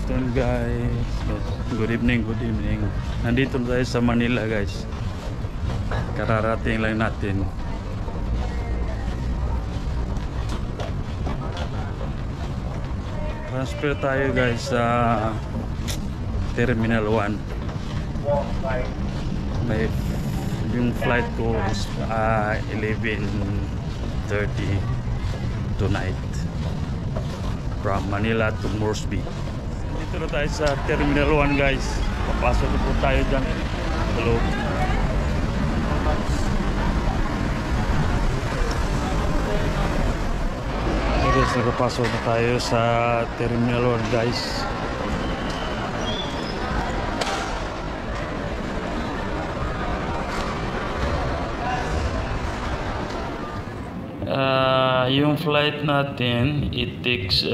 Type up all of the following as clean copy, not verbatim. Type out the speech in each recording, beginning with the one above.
afternoon guys. Good evening, good evening. Nandito na tayo sa Manila guys. Kararating lang natin. Transfer tayo guys sa Terminal 1. Yung flight ko is 11:30 tonight from Manila to Moresby. Dito na tayo sa Terminal 1 guys. Papasok na po tayo dyan. Hello. Okay guys, nakapasok na tayo sa Terminal 1 guys. Yung flight natin, it takes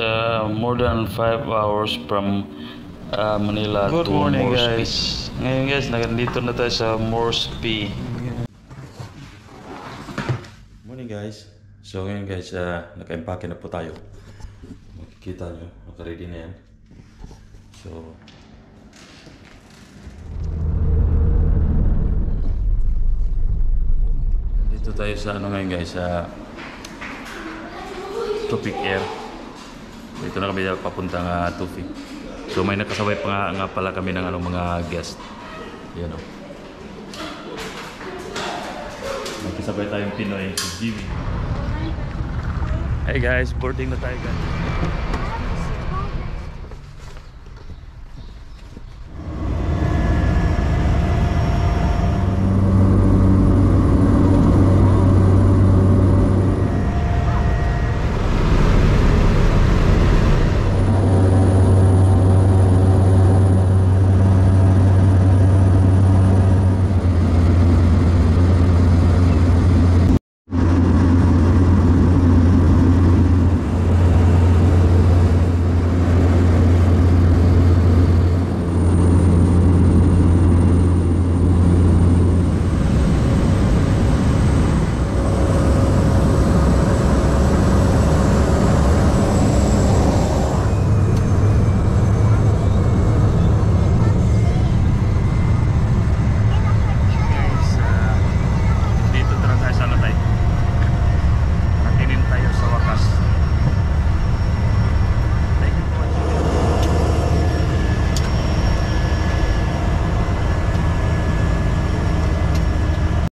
more than 5 hours from Manila to Moresby. Good morning guys. Ngayon guys, nandito na tayo sa Moresby. Morning guys. So ngayon guys, naka-empake na po tayo. Makikita nyo, naka-ready na yan. So dito tayo sa ano ngayon guys, sa Tropic Air. Dito na kami papuntang Tufi. So may nakasabay pa nga pala kami ng mga guest. Yan o. Magkasabay tayong Pinoy, si Jimmy. Hey guys, boarding na tayo guys.